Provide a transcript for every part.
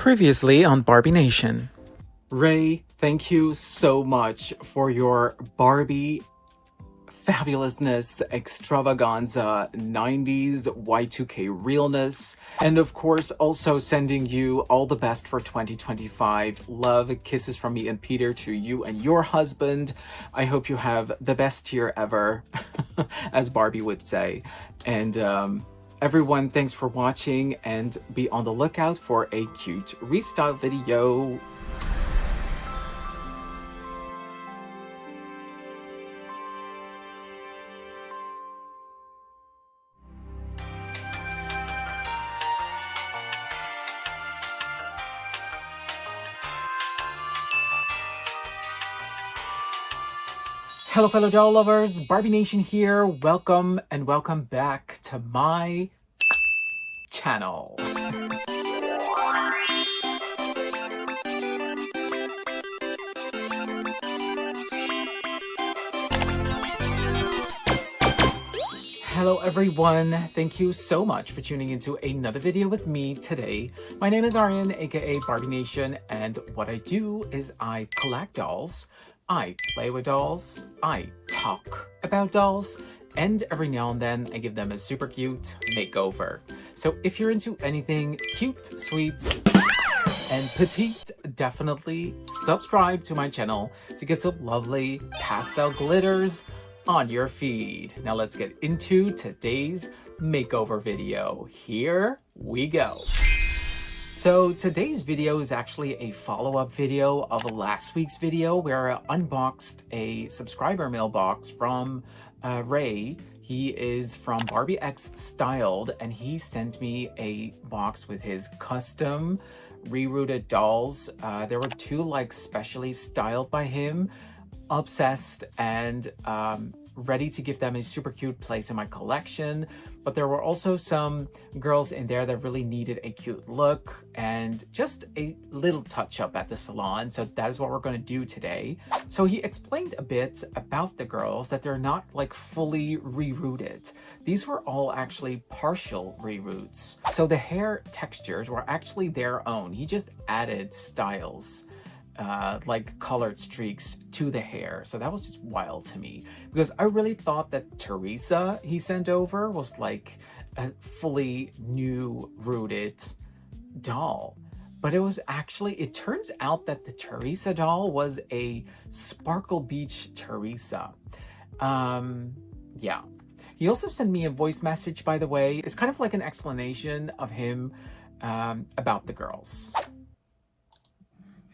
Previously on Barbie Nation. Ray, thank you so much for your Barbie fabulousness, extravaganza, 90s Y2K realness, and of course also sending you all the best for 2025. Love, kisses from me and Peter to you and your husband. I hope you have the best year ever, as Barbie would say. And everyone, thanks for watching, and be on the lookout for a cute restyle video. Hello fellow doll lovers, Barbie Nation here. Welcome and welcome back to my channel. Hello everyone, thank you so much for tuning into another video with me today. My name is Aryan, aka Barbie Nation, and what I do is I collect dolls, I play with dolls, I talk about dolls, and every now and then I give them a super cute makeover. So if you're into anything cute, sweet, and petite, definitely subscribe to my channel to get some lovely pastel glitters on your feed. Now let's get into today's makeover video. Here we go. So today's video is actually a follow-up video of last week's video where I unboxed a subscriber mailbox from Ray. He is from Barbiexstyled, and he sent me a box with his custom rerooted dolls. There were two like specially styled by him, obsessed, and ready to give them a super cute place in my collection. But there were also some girls in there that really needed a cute look and just a little touch up at the salon. So that is what we're going to do today. So he explained a bit about the girls, that they're not like fully rerooted. These were all actually partial reroots. So the hair textures were actually their own. He just added styles, like colored streaks to the hair. So that was just wild to me, because I really thought that Teresa he sent over was like a fully new rooted doll, but it was actually, it turns out that the Teresa doll was a Sparkle Beach Teresa. Yeah. He also sent me a voice message, by the way. It's kind of like an explanation of him about the girls.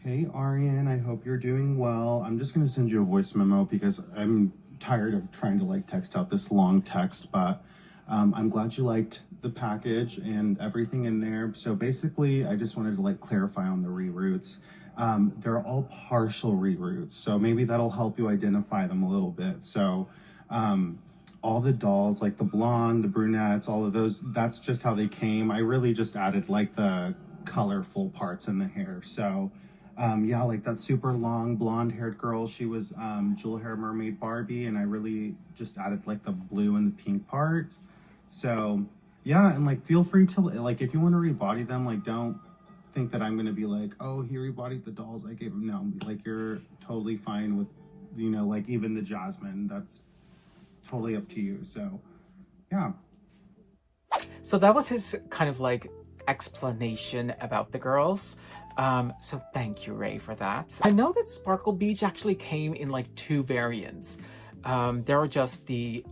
Hey Aryan, I hope you're doing well. I'm just going to send you a voice memo because I'm tired of trying to like text out this long text, but I'm glad you liked the package and everything in there. So basically, I just wanted to like clarify on the reroots. They're all partial reroots, so maybe that'll help you identify them a little bit. So all the dolls, like the blonde, the brunettes, all of those, that's just how they came. I really just added like the colorful parts in the hair. So yeah, like that super long blonde haired girl, she was Jewel Hair Mermaid Barbie, and I really just added like the blue and the pink part. So yeah, and like feel free to, like, if you want to rebody them, like don't think that I'm gonna be like, oh, he rebodied the dolls I gave him. No, like you're totally fine with, you know, like even the Jasmine, that's totally up to you. So yeah. So that was his kind of like explanation about the girls. So thank you, Ray, for that. I know that Sparkle Beach actually came in like two variants. There were just the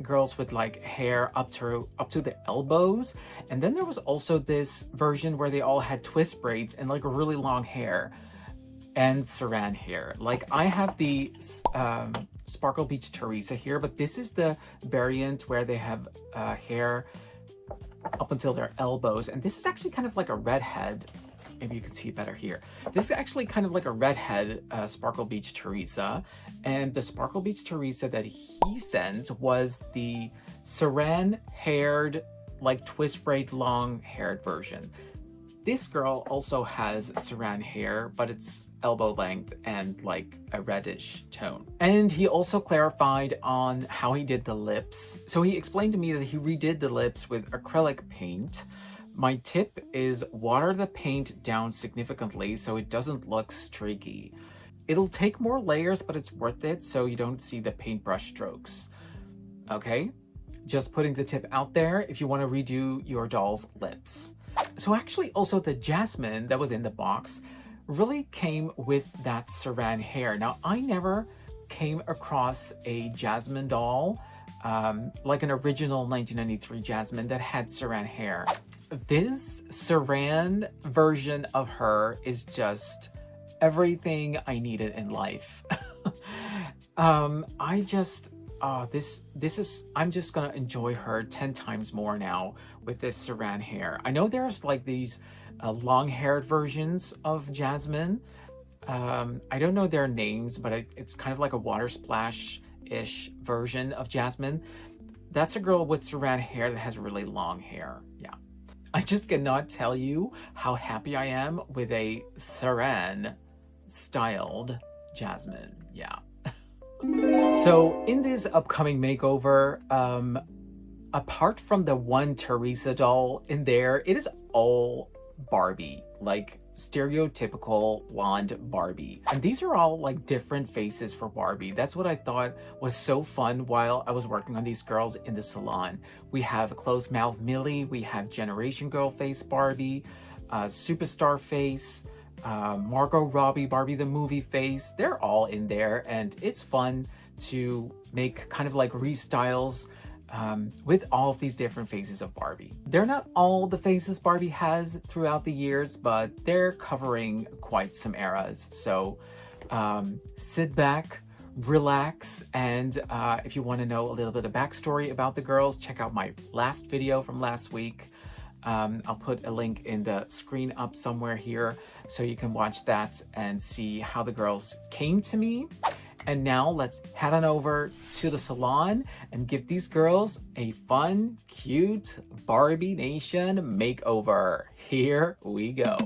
girls with like hair up to the elbows, and then there was also this version where they all had twist braids and like really long hair and saran hair. Like I have the Sparkle Beach Teresa here, but this is the variant where they have hair up until their elbows, and this is actually kind of like a redhead. Maybe you can see it better here. This is actually kind of like a redhead Sparkle Beach Teresa, and the Sparkle Beach Teresa that he sent was the saran haired, like twist braid long haired version. This girl also has saran hair, but it's elbow length and like a reddish tone. And he also clarified on how he did the lips. So he explained to me that he redid the lips with acrylic paint, My tip is water the paint down significantly so it doesn't look streaky. It'll take more layers, but it's worth it so you don't see the paintbrush strokes. Okay? Just putting the tip out there if you want to redo your doll's lips. So actually also the jasmine that was in the box really came with that saran hair. Now I never came across a jasmine doll, like an original 1993 jasmine that had saran hair. This saran version of her is just everything I needed in life. I'm just gonna enjoy her 10 times more now with this saran hair. I know there's like these long-haired versions of Jasmine. I don't know their names, but it's kind of like a water splash-ish version of Jasmine. That's a girl with saran hair that has really long hair. Yeah. I just cannot tell you how happy I am with a saran styled Jasmine. Yeah. So in this upcoming makeover, apart from the one Teresa doll in there, it is all Barbie, like stereotypical blonde Barbie. And these are all like different faces for Barbie. That's what I thought was so fun while I was working on these girls in the salon. We have a closed mouth Millie, we have Generation Girl face Barbie, Superstar face, Margot Robbie, Barbie the movie face. They're all in there, and it's fun to make kind of like restyles with all of these different faces of Barbie. They're not all the faces Barbie has throughout the years, but they're covering quite some eras. So sit back, relax, and if you want to know a little bit of backstory about the girls, check out my last video from last week. I'll put a link in the screen up somewhere here so you can watch that and see how the girls came to me. And now let's head on over to the salon and give these girls a fun, cute Barbie Nation makeover. Here we go.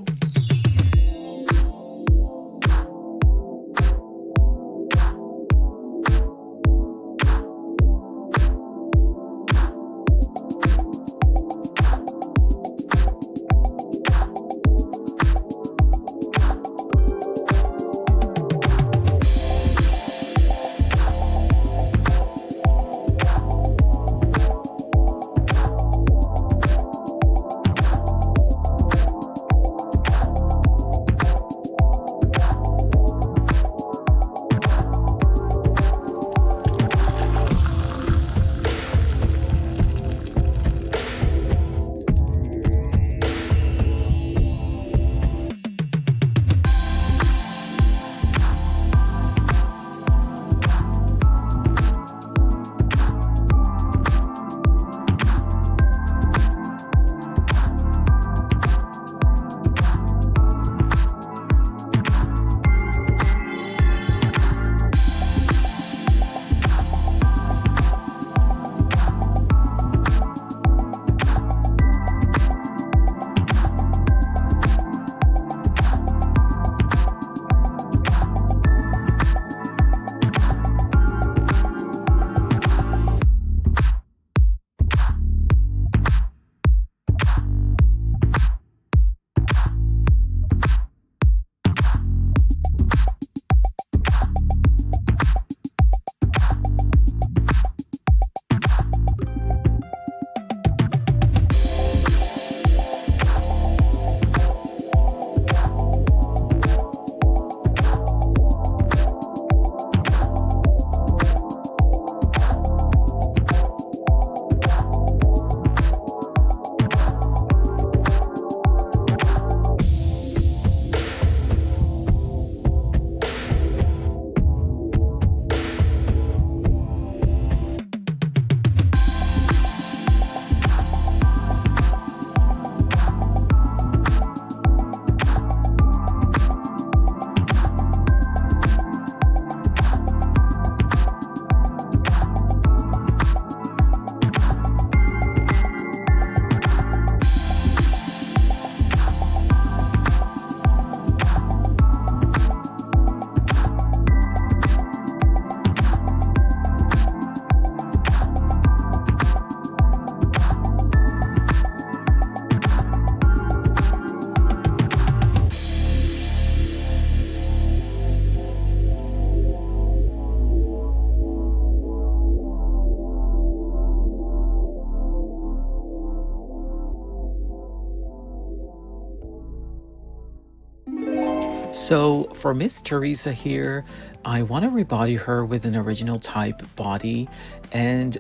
So for Miss Teresa here, I want to rebody her with an original type body, and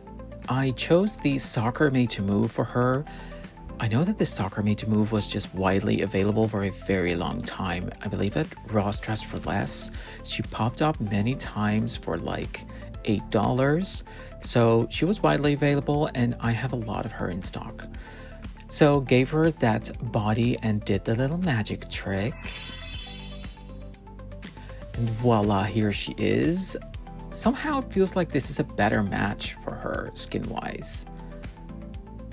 I chose the Soccer Made to Move for her. I know that this Soccer Made to Move was just widely available for a very long time. I believe at Ross Dress for Less, she popped up many times for like $8. So she was widely available and I have a lot of her in stock. So gave her that body and did the little magic trick. And voila, here she is. Somehow it feels like this is a better match for her skin-wise.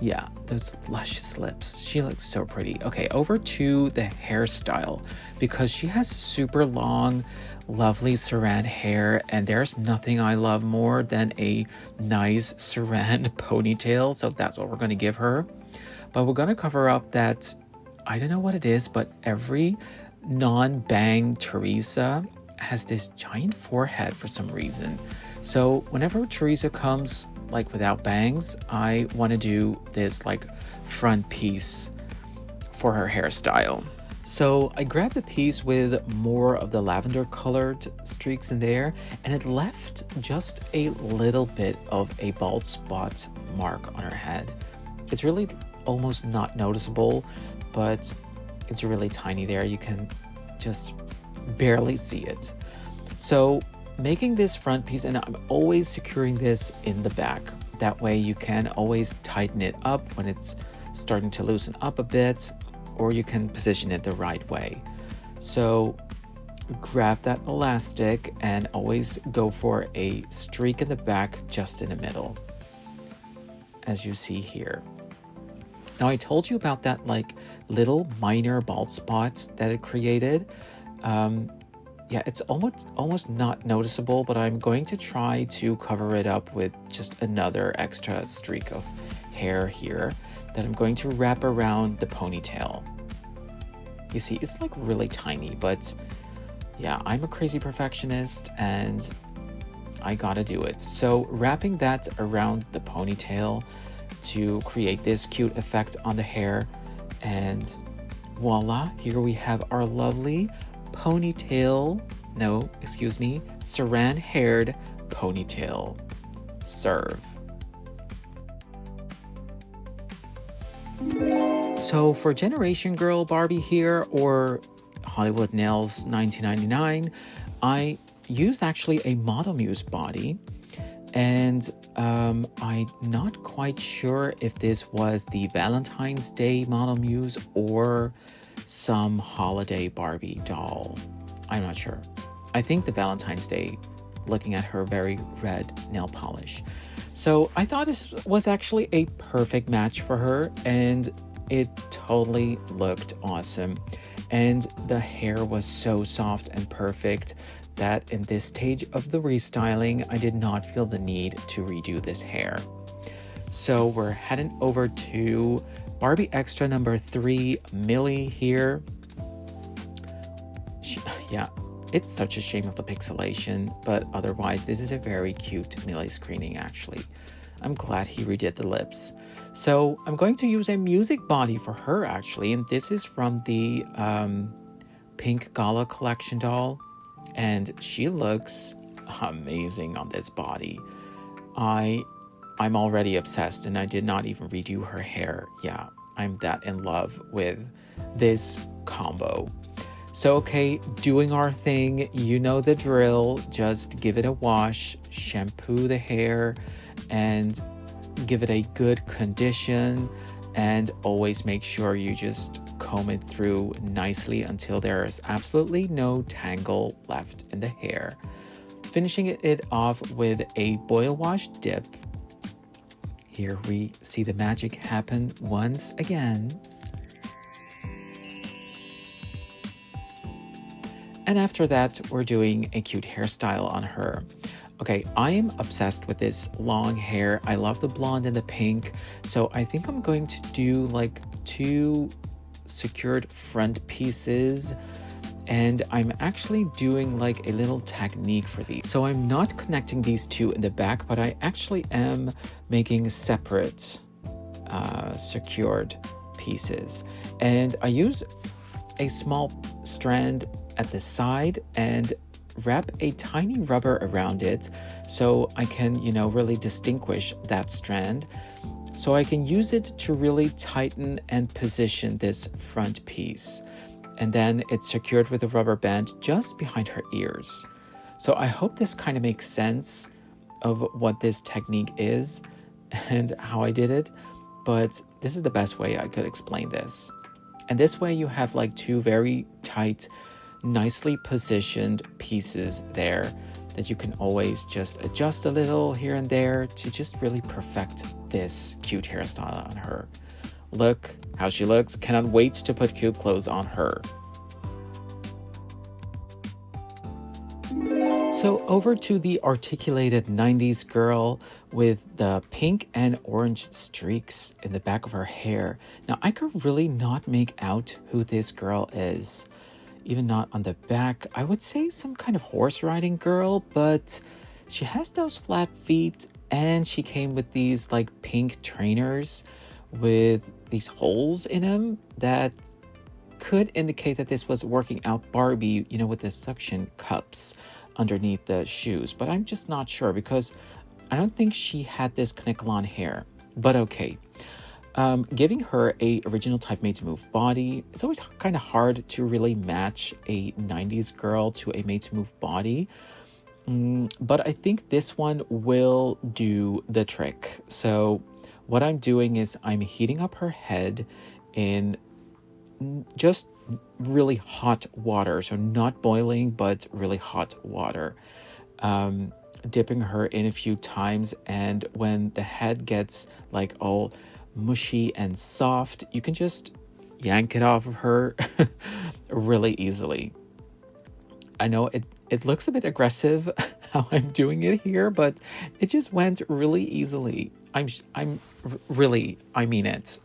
Yeah, those luscious lips. She looks so pretty. Okay, over to the hairstyle, because she has super long, lovely saran hair, and there's nothing I love more than a nice saran ponytail, so that's what we're going to give her. But we're going to cover up that, I don't know what it is, but every non-bang Teresa has this giant forehead for some reason. So whenever Teresa comes like without bangs, I want to do this like front piece for her hairstyle. So I grabbed a piece with more of the lavender colored streaks in there, and it left just a little bit of a bald spot mark on her head. It's really almost not noticeable, but it's really tiny there. You can just barely see it. So making this front piece, and I'm always securing this in the back. That way you can always tighten it up when it's starting to loosen up a bit, or you can position it the right way. So grab that elastic and always go for a streak in the back just in the middle, as you see here. Now I told you about that like little minor bald spots that it created. Yeah, it's almost not noticeable, but I'm going to try to cover it up with just another extra streak of hair here that I'm going to wrap around the ponytail. You see, it's like really tiny, but yeah, I'm a crazy perfectionist and I gotta do it. So wrapping that around the ponytail to create this cute effect on the hair, and voila, here we have our lovely saran haired ponytail. Serve. So for Generation Girl Barbie here, or Hollywood Nails 1999, I used actually a Model Muse body, and I'm not quite sure if this was the Valentine's Day Model Muse or some holiday Barbie doll. I'm not sure. I think the Valentine's Day, looking at her very red nail polish. So I thought this was actually a perfect match for her, and it totally looked awesome. And the hair was so soft and perfect that in this stage of the restyling, I did not feel the need to redo this hair. So we're heading over to Barbie Extra number 3, Millie here. Yeah, it's such a shame of the pixelation, but otherwise this is a very cute Millie screening actually. I'm glad he redid the lips. So I'm going to use a music body for her actually, and this is from the Pink Gala collection doll, and she looks amazing on this body. I'm already obsessed, and I did not even redo her hair. Yeah, I'm that in love with this combo. So, okay, doing our thing, you know the drill. Just give it a wash, shampoo the hair, and give it a good condition. And always make sure you just comb it through nicely until there is absolutely no tangle left in the hair. Finishing it off with a boil wash dip. Here we see the magic happen once again. And after that, we're doing a cute hairstyle on her. Okay, I am obsessed with this long hair. I love the blonde and the pink. So I think I'm going to do like 2 secured front pieces. And I'm actually doing like a little technique for these. So I'm not connecting these 2 in the back, but I actually am making separate secured pieces. And I use a small strand at the side and wrap a tiny rubber around it so I can, really distinguish that strand. So I can use it to really tighten and position this front piece. And then it's secured with a rubber band just behind her ears. So I hope this kind of makes sense of what this technique is and how I did it, but this is the best way I could explain this. And this way you have like two very tight, nicely positioned pieces there that you can always just adjust a little here and there to just really perfect this cute hairstyle on her. Look how she looks. Cannot wait to put cute clothes on her. So over to the articulated 90s girl with the pink and orange streaks in the back of her hair. Now I could really not make out who this girl is. Even not on the back. I would say some kind of horse riding girl, but she has those flat feet and she came with these like pink trainers with these holes in them that could indicate that this was working out Barbie, with the suction cups underneath the shoes. But I'm just not sure because I don't think she had this Knick-a-Lon hair. But okay. Giving her a original type made to move body. It's always kind of hard to really match a 90s girl to a made to move body. But I think this one will do the trick. So what I'm doing is I'm heating up her head in just really hot water. So not boiling, but really hot water. Dipping her in a few times. And when the head gets like all mushy and soft, you can just yank it off of her really easily. I know it looks a bit aggressive how I'm doing it here, but it just went really easily. I mean it.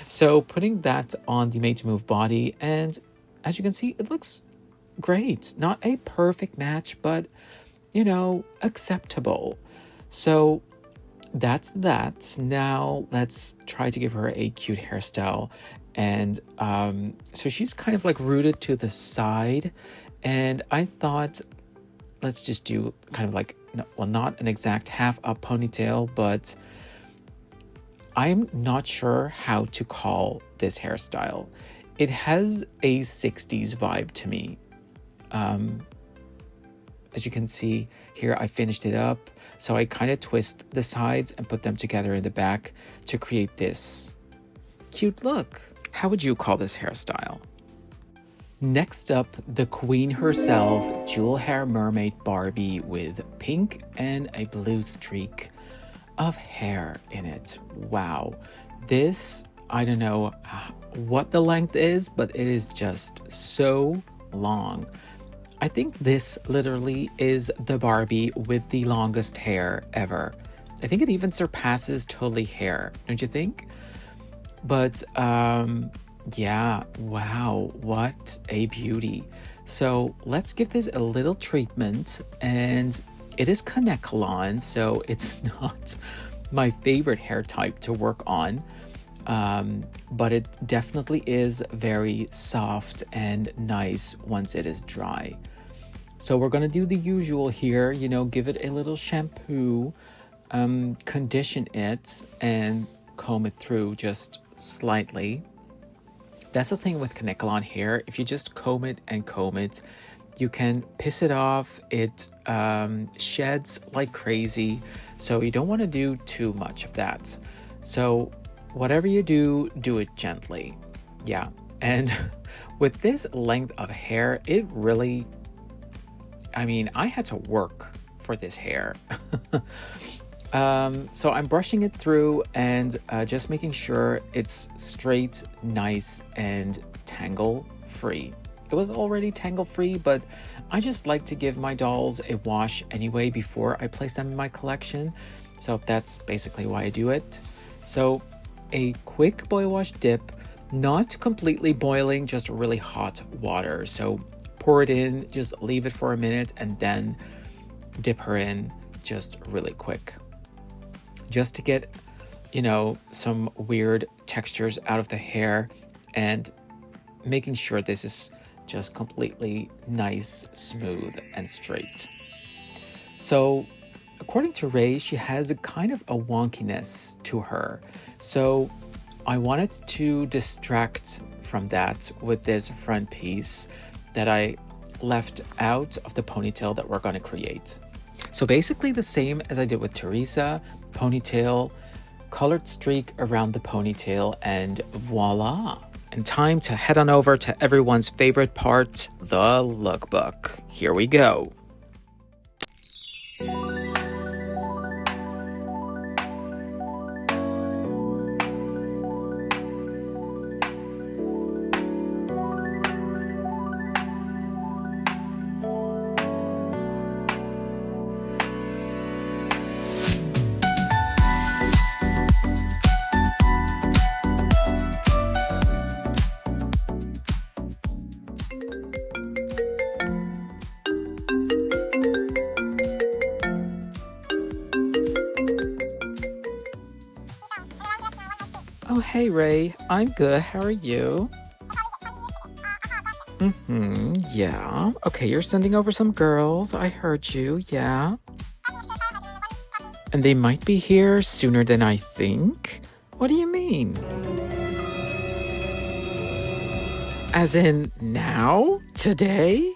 So putting that on the made to move body, and as you can see, it looks great. Not a perfect match, but acceptable. So that's that. Now let's try to give her a cute hairstyle. And so she's kind of like rooted to the side. And I thought, let's just do kind of like, well, not an exact half up ponytail, but I'm not sure how to call this hairstyle. It has a 60s vibe to me. As you can see here, I finished it up. So I kind of twist the sides and put them together in the back to create this cute look. How would you call this hairstyle? Next up, the queen herself, jewel hair mermaid Barbie with pink and a blue streak of hair in it. Wow. This, I don't know what the length is, but it is just so long. I think this literally is the Barbie with the longest hair ever. I think it even surpasses Totally Hair, don't you think? But yeah, wow, what a beauty. So let's give this a little treatment, and it is Knick-a-Lon, so it's not my favorite hair type to work on. But it definitely is very soft and nice once it is dry. So we're going to do the usual here, give it a little shampoo, condition it, and comb it through just slightly. That's the thing with Knick-a-Lon hair. If you just comb it and comb it, you can piss it off. It sheds like crazy. So you don't want to do too much of that. So whatever you do, do it gently. Yeah. And with this length of hair, it really, I had to work for this hair. So I'm brushing it through and just making sure it's straight, nice, and tangle free. It was already tangle free, but I just like to give my dolls a wash anyway before I place them in my collection. So that's basically why I do it. So a quick boil wash dip, not completely boiling, just really hot water. So pour it in, just leave it for a minute, and then dip her in just really quick. Just to get, some weird textures out of the hair, and making sure this is just completely nice, smooth, and straight. So according to Ray, she has a kind of a wonkiness to her. So I wanted to distract from that with this front piece that I left out of the ponytail that we're going to create. So basically the same as I did with Teresa, ponytail, colored streak around the ponytail, and voila. And time to head on over to everyone's favorite part, the lookbook. Here we go. Oh, hey, Ray. I'm good. How are you? Yeah. Okay, you're sending over some girls. I heard you. Yeah. And they might be here sooner than I think? What do you mean? As in now? Today?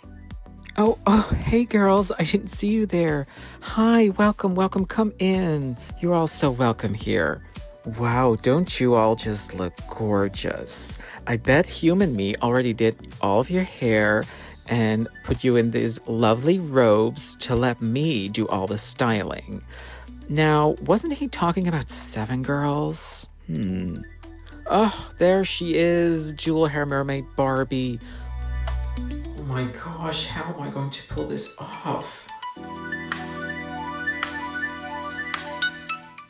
Oh, hey, girls. I didn't see you there. Hi, welcome. Come in. You're all so welcome here. Wow, don't you all just look gorgeous? I bet Human Me already did all of your hair and put you in these lovely robes to let me do all the styling. Now, wasn't he talking about 7 girls? Oh, there she is, jewel hair mermaid Barbie. Oh my gosh, how am I going to pull this off?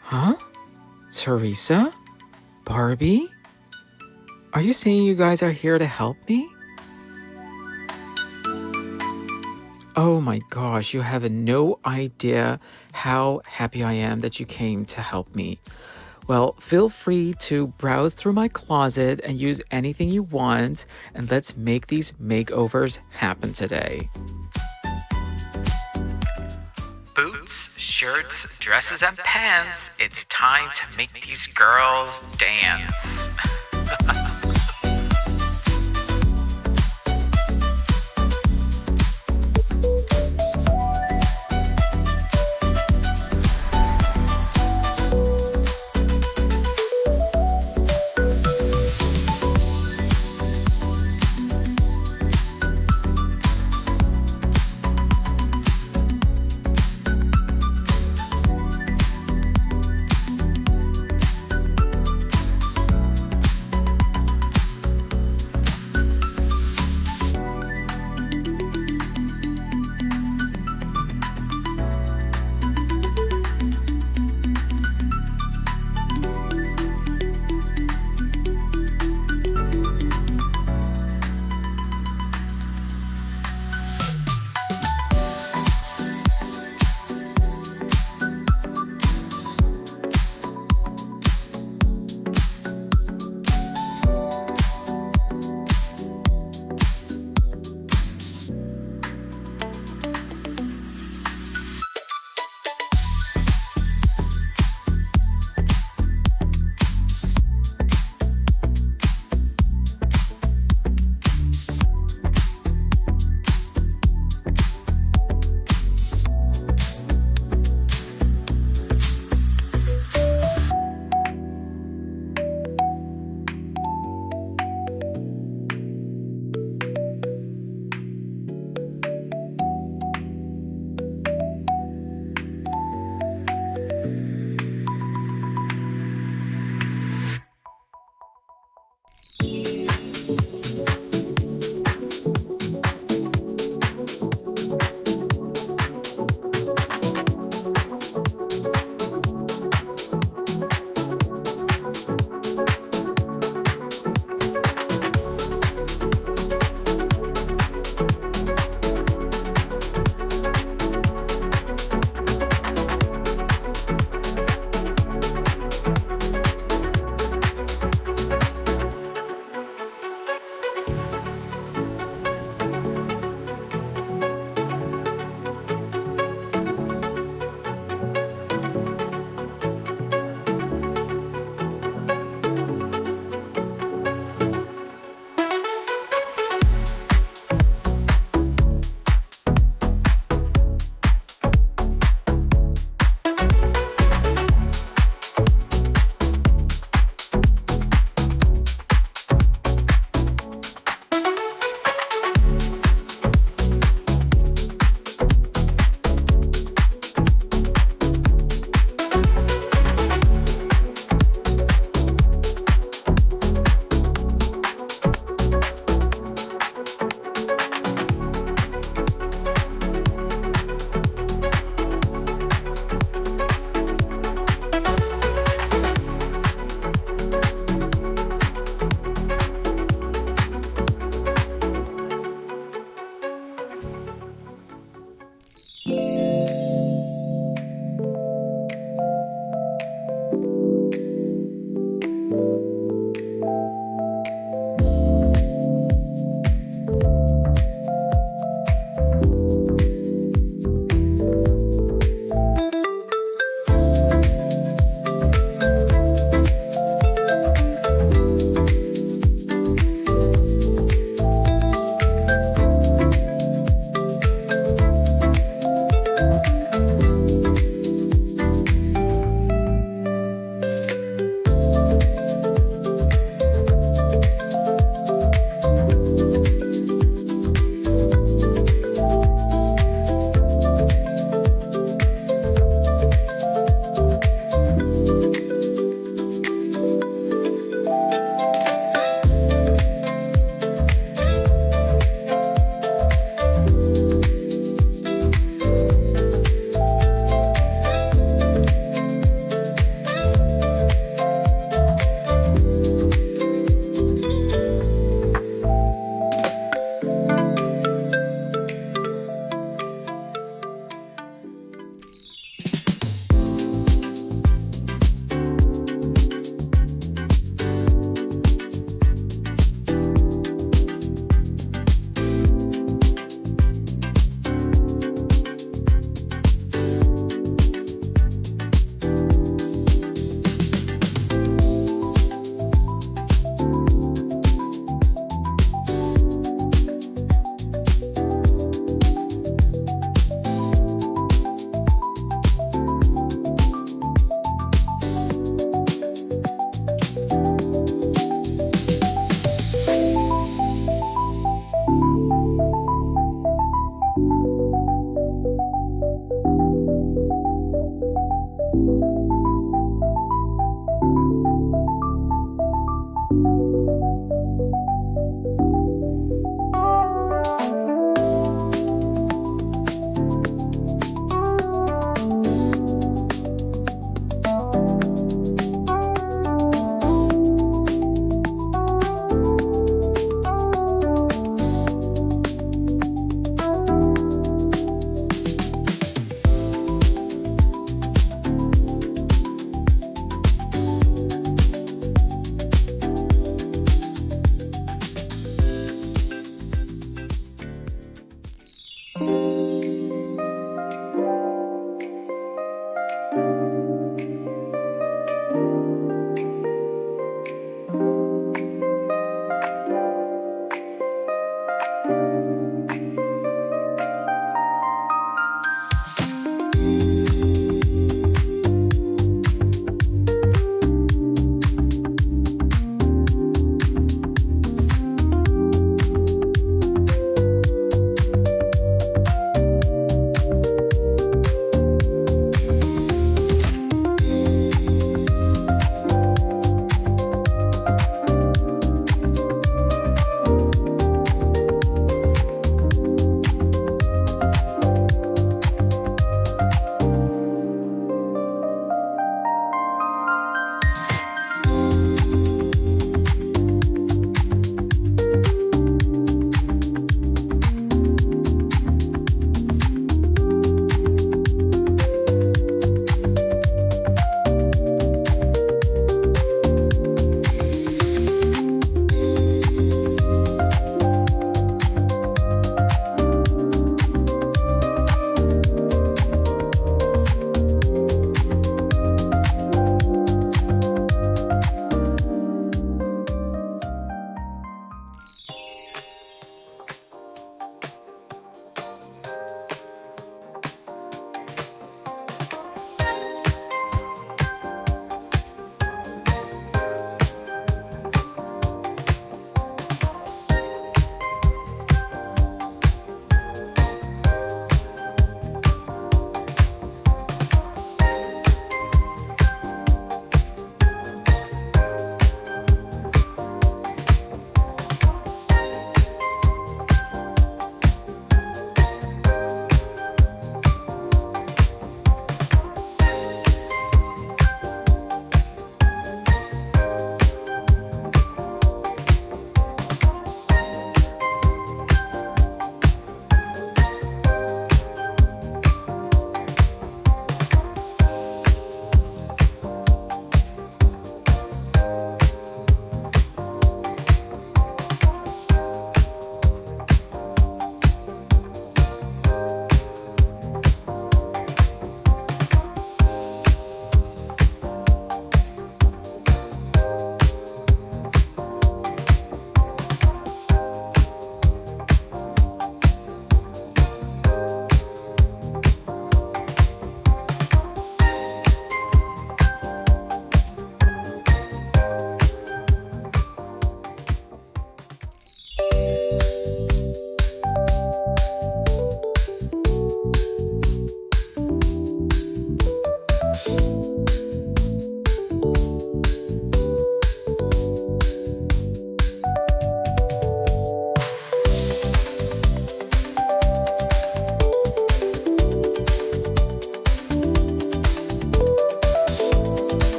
Huh? Teresa? Barbie? Are you saying you guys are here to help me? Oh my gosh, you have no idea how happy I am that you came to help me. Well, feel free to browse through my closet and use anything you want, and let's make these makeovers happen today. Boots, shirts, dresses, and pants. It's time to make these girls dance.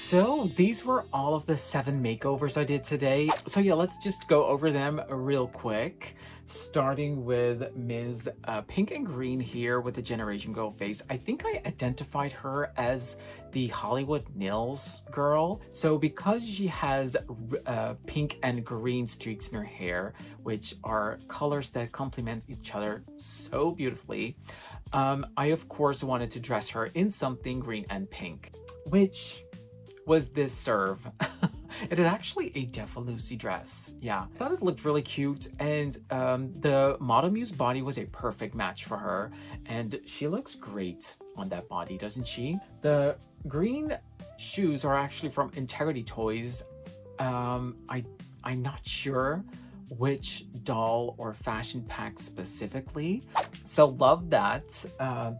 So these were all of the 7 makeovers I did today. So yeah, let's just go over them real quick. Starting with Ms. Pink and Green here with the Generation Girl face. I think I identified her as the Hollywood Nails girl. So because she has pink and green streaks in her hair, which are colors that complement each other so beautifully, I of course wanted to dress her in something green and pink, which was this serve. It is actually a Defalusi dress. Yeah, I thought it looked really cute, and the Model Muse body was a perfect match for her, and she looks great on that body, doesn't she? The green shoes are actually from Integrity Toys. I'm not sure which doll or fashion pack specifically, so love that.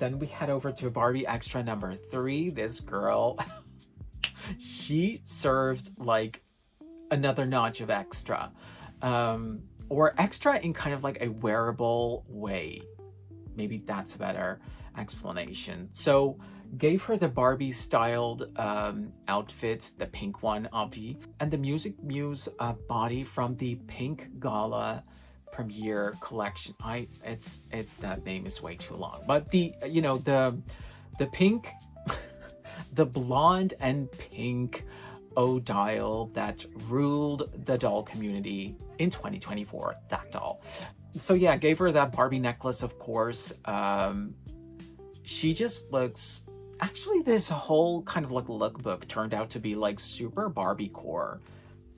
Then we head over to Barbie Extra number 3. This girl, she served like another notch of extra, or extra in kind of like a wearable way. Maybe that's a better explanation. So gave her the Barbie styled outfit, the pink one, obvi, and the Music Muse body from the Pink Gala premiere collection. It's that name is way too long, but the the pink the blonde and pink Odile that ruled the doll community in 2024, that doll. So yeah, gave her that Barbie necklace, of course. She just looks, actually this whole kind of like lookbook turned out to be like super Barbie core.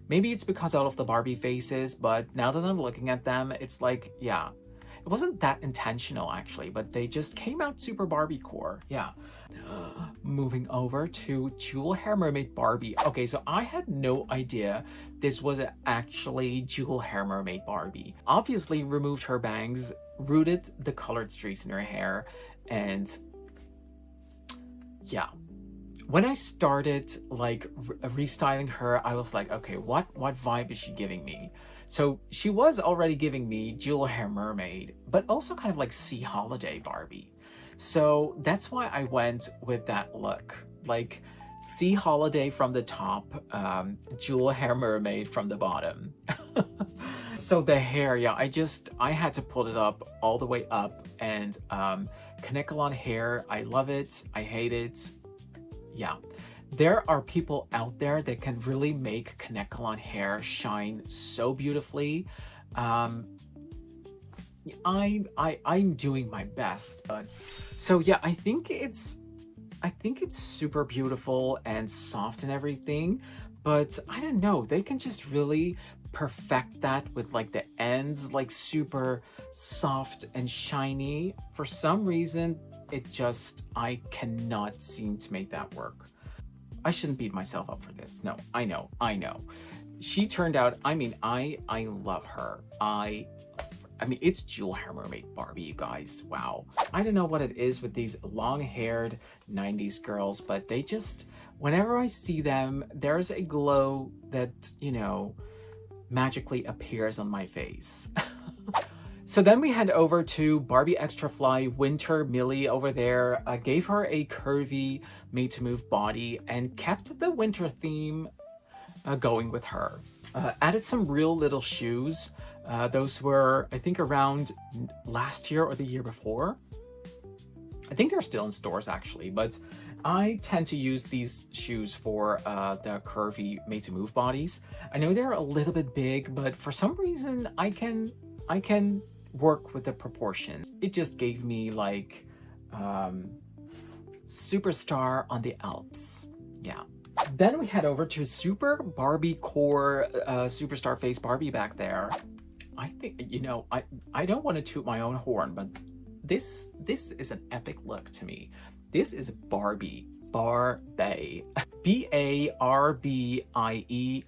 Maybe it's because all of the Barbie faces, but now that I'm looking at them, it's like, yeah, it wasn't that intentional actually, but they just came out super Barbie core. Yeah. Moving over to Jewel Hair Mermaid Barbie. Okay, so I had no idea this was actually Jewel Hair Mermaid Barbie. Obviously removed her bangs, rooted the colored streaks in her hair, and yeah. When I started like restyling her, I was like, okay, what vibe is she giving me? So she was already giving me Jewel Hair Mermaid, but also kind of like Sea Holiday Barbie. So that's why I went with that look, like Sea Holiday from the top, Jewel Hair Mermaid from the bottom. So the hair, yeah, I had to pull it up all the way up, and Kanekalon hair, I love it, I hate it. Yeah, there are people out there that can really make Kanekalon hair shine so beautifully. I'm doing my best, but so yeah, I think it's super beautiful and soft and everything, but I don't know, they can just really perfect that with like the ends like super soft and shiny. For some reason I cannot seem to make that work. I shouldn't beat myself up for this. No, I know. She turned out, I mean, I love her. I mean, it's Jewel Hair Mermaid Barbie, you guys. Wow. I don't know what it is with these long-haired 90s girls, but they just, whenever I see them, there's a glow that, you know, magically appears on my face. So then we head over to Barbie Extra Fly Winter Millie over there. Gave her a curvy made to move body and kept the winter theme going with her. Added some real little shoes. Those were, I think, around last year or the year before. I think they're still in stores actually, but I tend to use these shoes for the curvy made to move bodies. I know they're a little bit big, but for some reason I can work with the proportions. It just gave me like Superstar on the Alps. Yeah. Then we head over to Super Barbie Core Superstar Face Barbie back there. I think, you know, I don't want to toot my own horn, but this is an epic look to me. This is Barbie. B-A-R-B-I-E,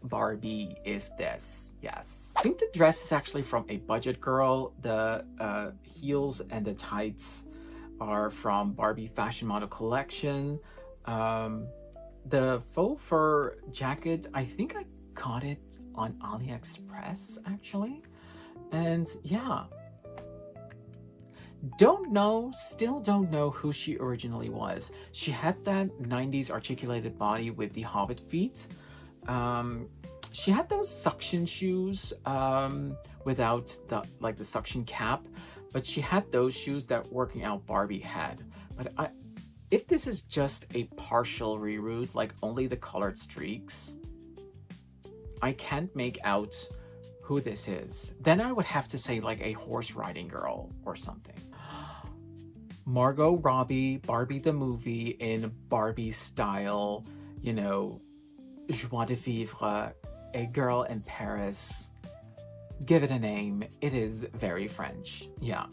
Barbie is this. Yes. I think the dress is actually from a budget girl. The heels and the tights are from Barbie Fashion Model Collection. The faux fur jacket, I think I got it on AliExpress actually. And yeah, Still don't know who she originally was. She had that 90s articulated body with the hobbit feet. She had those suction shoes without the suction cap, but she had those shoes that Working Out Barbie had. But if this is just a partial reroot, like only the colored streaks, I can't make out who this is. Then I would have to say like a horse riding girl or something. Margot Robbie, Barbie the movie in Barbiexstyle, you know, joie de vivre, a girl in Paris. Give it a name. It is very French. Yeah.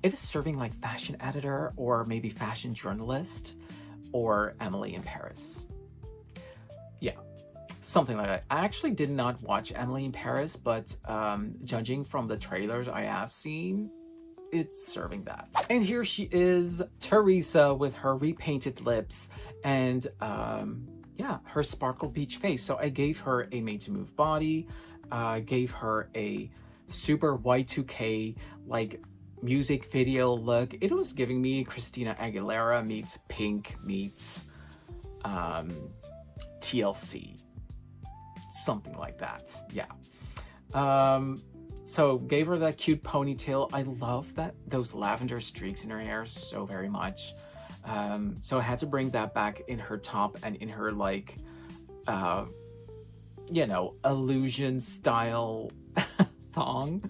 It is serving like fashion editor or maybe fashion journalist or Emily in Paris. Yeah. Something like that. I actually did not watch Emily in Paris, but judging from the trailers I have seen, it's serving that. And here she is, Teresa, with her repainted lips and yeah, her sparkle beach face. So I gave her a made to move body, gave her a super Y2K like music video look. It was giving me Christina Aguilera meets Pink meets TLC, something like that. Yeah. So gave her that cute ponytail. I love those lavender streaks in her hair so very much. So I had to bring that back in her top and in her like you know, illusion style thong.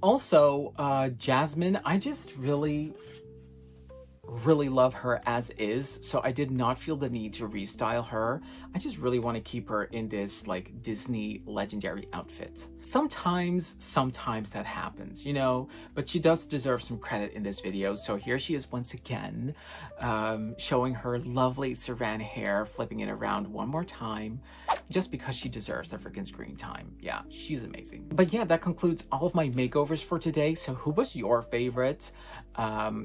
Also, Jasmine, I just really love her as is, so I did not feel the need to restyle her. I just really want to keep her in this like Disney legendary outfit. Sometimes that happens, you know, but she does deserve some credit in this video. So here she is once again, showing her lovely saran hair, flipping it around one more time, just because she deserves the freaking screen time. Yeah, she's amazing. But yeah, that concludes all of my makeovers for today. So who was your favorite?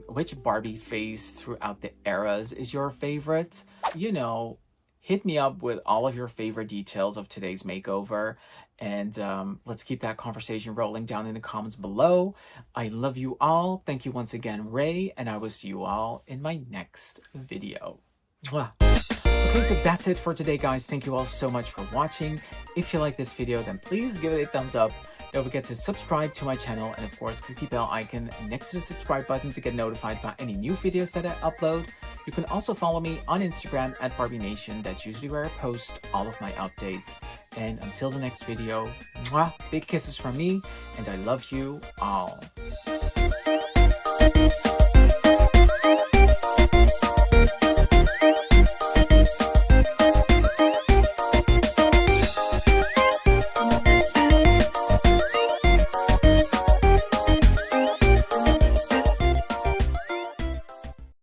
Which Barbie face throughout the eras is your favorite? You know, hit me up with all of your favorite details of today's makeover, and let's keep that conversation rolling down in the comments below. I love you all. Thank you once again, Ray, and I will see you all in my next video. Mwah. Okay, so that's it for today, guys. Thank you all so much for watching. If you like this video, then please give it a thumbs up. Don't forget to subscribe to my channel, and of course click the bell icon next to the subscribe button to get notified about any new videos that I upload. You can also follow me on Instagram at BarbieNation. That's usually where I post all of my updates. And until the next video, mwah, big kisses from me, and I love you all.